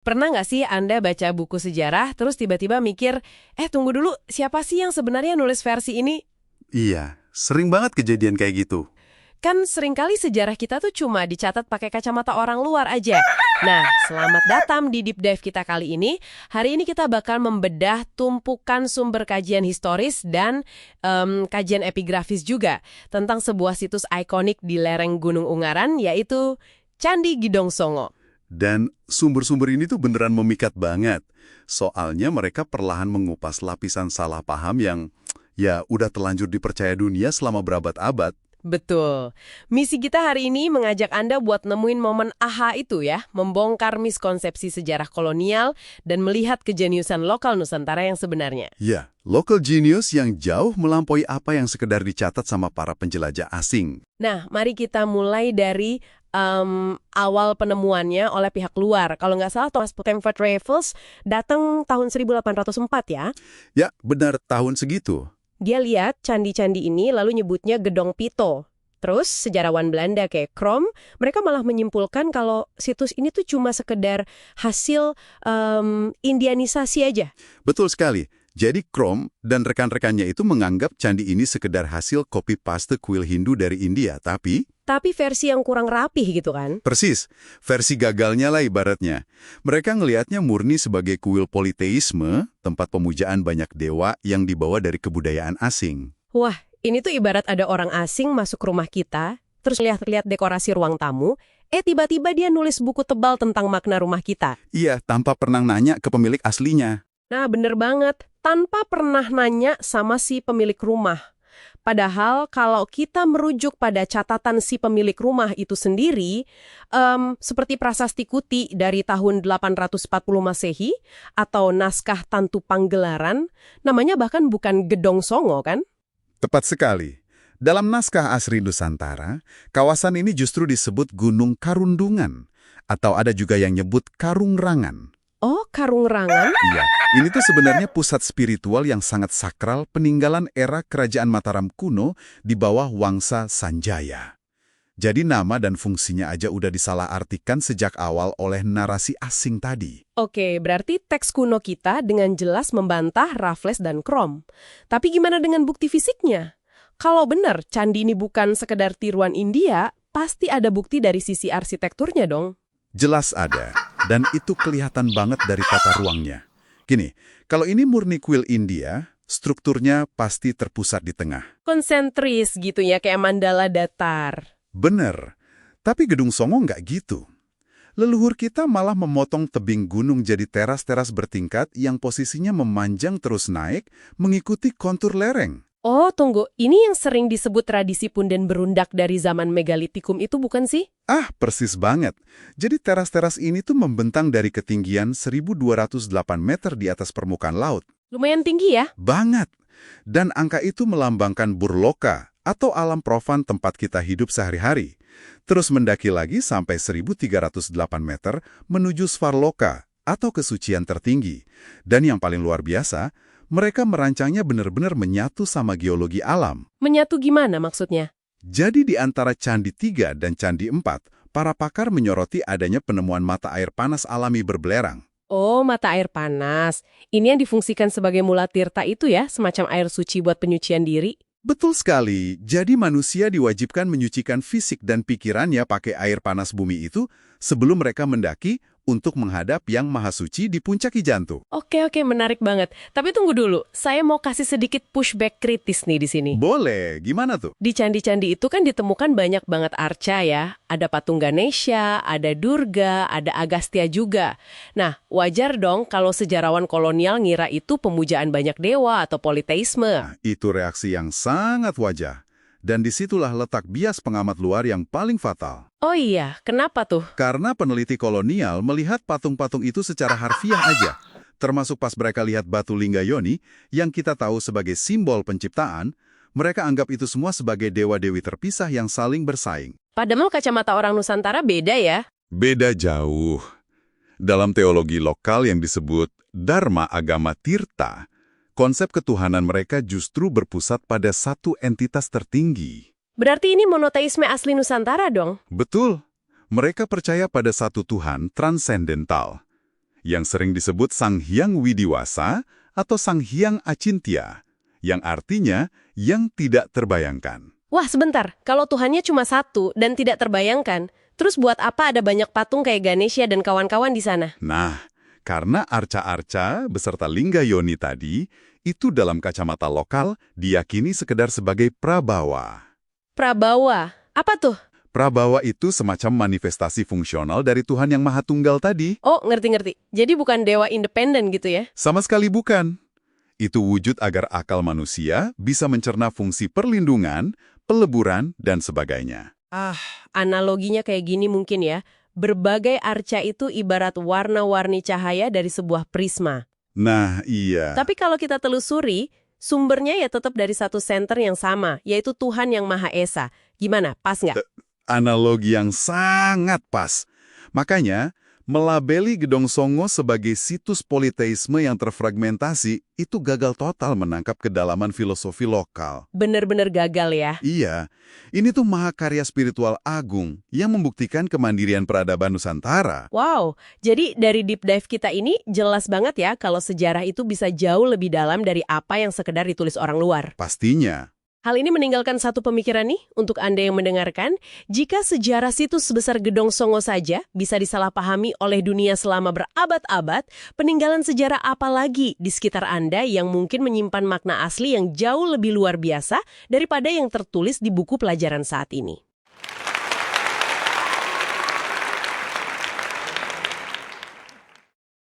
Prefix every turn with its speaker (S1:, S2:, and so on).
S1: Pernah nggak sih Anda baca buku sejarah, terus tiba-tiba mikir, tunggu dulu, siapa sih yang sebenarnya nulis versi ini?
S2: Iya, sering banget kejadian kayak gitu.
S1: Kan seringkali sejarah kita tuh cuma dicatat pakai kacamata orang luar aja. Nah, selamat datang di Deep Dive kita kali ini. Hari ini kita bakal membedah tumpukan sumber kajian historis dan kajian epigrafis juga tentang sebuah situs ikonik di lereng Gunung Ungaran, yaitu Candi Gedong Songo.
S2: Dan sumber-sumber ini tuh beneran memikat banget. Soalnya mereka perlahan mengupas lapisan salah paham yang ya udah terlanjur dipercaya dunia selama berabad-abad.
S1: Betul. Misi kita hari ini mengajak Anda buat nemuin momen aha itu ya, membongkar miskonsepsi sejarah kolonial dan melihat kejeniusan lokal Nusantara yang sebenarnya.
S2: Ya, local genius yang jauh melampaui apa yang sekedar dicatat sama para penjelajah asing.
S1: Nah, mari kita mulai dari awal penemuannya oleh pihak luar. Kalau nggak salah, Thomas Stamford Raffles datang tahun 1804 ya.
S2: Ya, benar tahun segitu.
S1: Dia lihat candi-candi ini lalu nyebutnya Gedong Pito. Terus sejarawan Belanda kayak Krom, mereka malah menyimpulkan kalau situs ini tuh cuma sekedar hasil indianisasi aja.
S2: Betul sekali. Jadi Krom dan rekan-rekannya itu menganggap candi ini sekedar hasil copy-paste kuil Hindu dari India, tapi
S1: versi yang kurang rapih gitu kan.
S2: persis, versi gagalnya lah ibaratnya. Mereka ngelihatnya murni sebagai kuil politeisme, tempat pemujaan banyak dewa yang dibawa dari kebudayaan asing.
S1: Wah, ini tuh ibarat ada orang asing masuk rumah kita, terus lihat-lihat dekorasi ruang tamu, tiba-tiba dia nulis buku tebal tentang makna rumah kita.
S2: Iya, tanpa pernah nanya ke pemilik aslinya.
S1: Nah, bener banget. Tanpa pernah nanya sama si pemilik rumah. Padahal kalau kita merujuk pada catatan si pemilik rumah itu sendiri, seperti Prasasti Kuti dari tahun 840 Masehi, atau naskah Tantu Panggelaran, namanya bahkan bukan Gedong Songo kan?
S2: Tepat sekali. Dalam naskah asli Nusantara, kawasan ini justru disebut Gunung Karundungan, atau ada juga yang nyebut Karungrangan.
S1: Oh, Karungrangan?
S2: Iya, ini tuh sebenarnya pusat spiritual yang sangat sakral peninggalan era kerajaan Mataram kuno di bawah Wangsa Sanjaya. Jadi nama dan fungsinya aja udah disalahartikan sejak awal oleh narasi asing tadi.
S1: Oke, berarti teks kuno kita dengan jelas membantah Raffles dan Krom. Tapi gimana dengan bukti fisiknya? Kalau benar candi ini bukan sekedar tiruan India, pasti ada bukti dari sisi arsitekturnya dong.
S2: Jelas ada, dan itu kelihatan banget dari tata ruangnya. Gini, kalau ini murni kuil India, strukturnya pasti terpusat di tengah.
S1: Konsentris gitu ya, kayak mandala datar.
S2: Bener, tapi Gedung Songo nggak gitu. Leluhur kita malah memotong tebing gunung jadi teras-teras bertingkat yang posisinya memanjang terus naik mengikuti kontur lereng.
S1: Oh, tunggu. Ini yang sering disebut tradisi punden berundak dari zaman megalitikum itu bukan sih?
S2: Ah, persis banget. Jadi teras-teras ini tuh membentang dari ketinggian 1.208 meter di atas permukaan laut.
S1: Lumayan tinggi ya?
S2: Banget. Dan angka itu melambangkan burloka atau alam profan tempat kita hidup sehari-hari. Terus mendaki lagi sampai 1.308 meter menuju Svarloka atau kesucian tertinggi. Dan yang paling luar biasa, mereka merancangnya benar-benar menyatu sama geologi alam.
S1: Menyatu gimana maksudnya?
S2: Jadi di antara Candi 3 dan Candi 4, para pakar menyoroti adanya penemuan mata air panas alami berbelerang.
S1: Oh, mata air panas. Ini yang difungsikan sebagai mula tirta itu ya, semacam air suci buat penyucian diri.
S2: Betul sekali. Jadi manusia diwajibkan menyucikan fisik dan pikirannya pakai air panas bumi itu sebelum mereka mendaki untuk menghadap Yang Maha Suci di puncak Ijantu.
S1: Oke, menarik banget. Tapi tunggu dulu, saya mau kasih sedikit pushback kritis nih di sini.
S2: Boleh, gimana tuh?
S1: Di candi-candi itu kan ditemukan banyak banget arca ya. Ada patung Ganesha, ada Durga, ada Agastya juga. Nah, wajar dong kalau sejarawan kolonial ngira itu pemujaan banyak dewa atau politeisme.
S2: Nah, itu reaksi yang sangat wajar. Dan disitulah letak bias pengamat luar yang paling fatal.
S1: Oh iya, kenapa tuh?
S2: Karena peneliti kolonial melihat patung-patung itu secara harfiah aja. Termasuk pas mereka lihat batu Linggayoni, yang kita tahu sebagai simbol penciptaan, mereka anggap itu semua sebagai dewa-dewi terpisah yang saling bersaing.
S1: Padahal kacamata orang Nusantara beda ya?
S2: Beda jauh. Dalam teologi lokal yang disebut Dharma Agama Tirta, konsep ketuhanan mereka justru berpusat pada satu entitas tertinggi.
S1: Berarti ini monoteisme asli Nusantara dong?
S2: Betul. Mereka percaya pada satu Tuhan transendental. yang sering disebut Sang Hyang Widiwasa atau Sang Hyang Achintya, yang artinya yang tidak terbayangkan.
S1: Wah, sebentar. Kalau Tuhannya cuma satu dan tidak terbayangkan, terus buat apa ada banyak patung kayak Ganesha dan kawan-kawan di sana?
S2: Nah, karena arca-arca beserta lingga yoni tadi, itu dalam kacamata lokal diyakini sekedar sebagai prabawa.
S1: Prabawa. Apa tuh?
S2: Prabawa itu semacam manifestasi fungsional dari Tuhan yang Maha Tunggal tadi.
S1: Oh, ngerti-ngerti. Jadi bukan dewa independen gitu ya?
S2: Sama sekali bukan. Itu wujud agar akal manusia bisa mencerna fungsi perlindungan, peleburan, dan sebagainya.
S1: Analoginya kayak gini mungkin ya. Berbagai arca itu ibarat warna-warni cahaya dari sebuah prisma.
S2: Nah, iya.
S1: Tapi kalau kita telusuri, sumbernya ya tetap dari satu center yang sama, yaitu Tuhan yang Maha Esa. Gimana? Pas nggak?
S2: Analogi yang sangat pas. Makanya, melabeli Gedong Songo sebagai situs politeisme yang terfragmentasi itu gagal total menangkap kedalaman filosofi lokal.
S1: Bener-bener gagal ya.
S2: Iya, ini tuh mahakarya spiritual agung yang membuktikan kemandirian peradaban Nusantara.
S1: Wow, jadi dari deep dive kita ini jelas banget ya kalau sejarah itu bisa jauh lebih dalam dari apa yang sekedar ditulis orang luar.
S2: Pastinya.
S1: Hal ini meninggalkan satu pemikiran nih untuk Anda yang mendengarkan. Jika sejarah situs sebesar Gedong Songo saja bisa disalahpahami oleh dunia selama berabad-abad, peninggalan sejarah apa lagi di sekitar Anda yang mungkin menyimpan makna asli yang jauh lebih luar biasa daripada yang tertulis di buku pelajaran saat ini?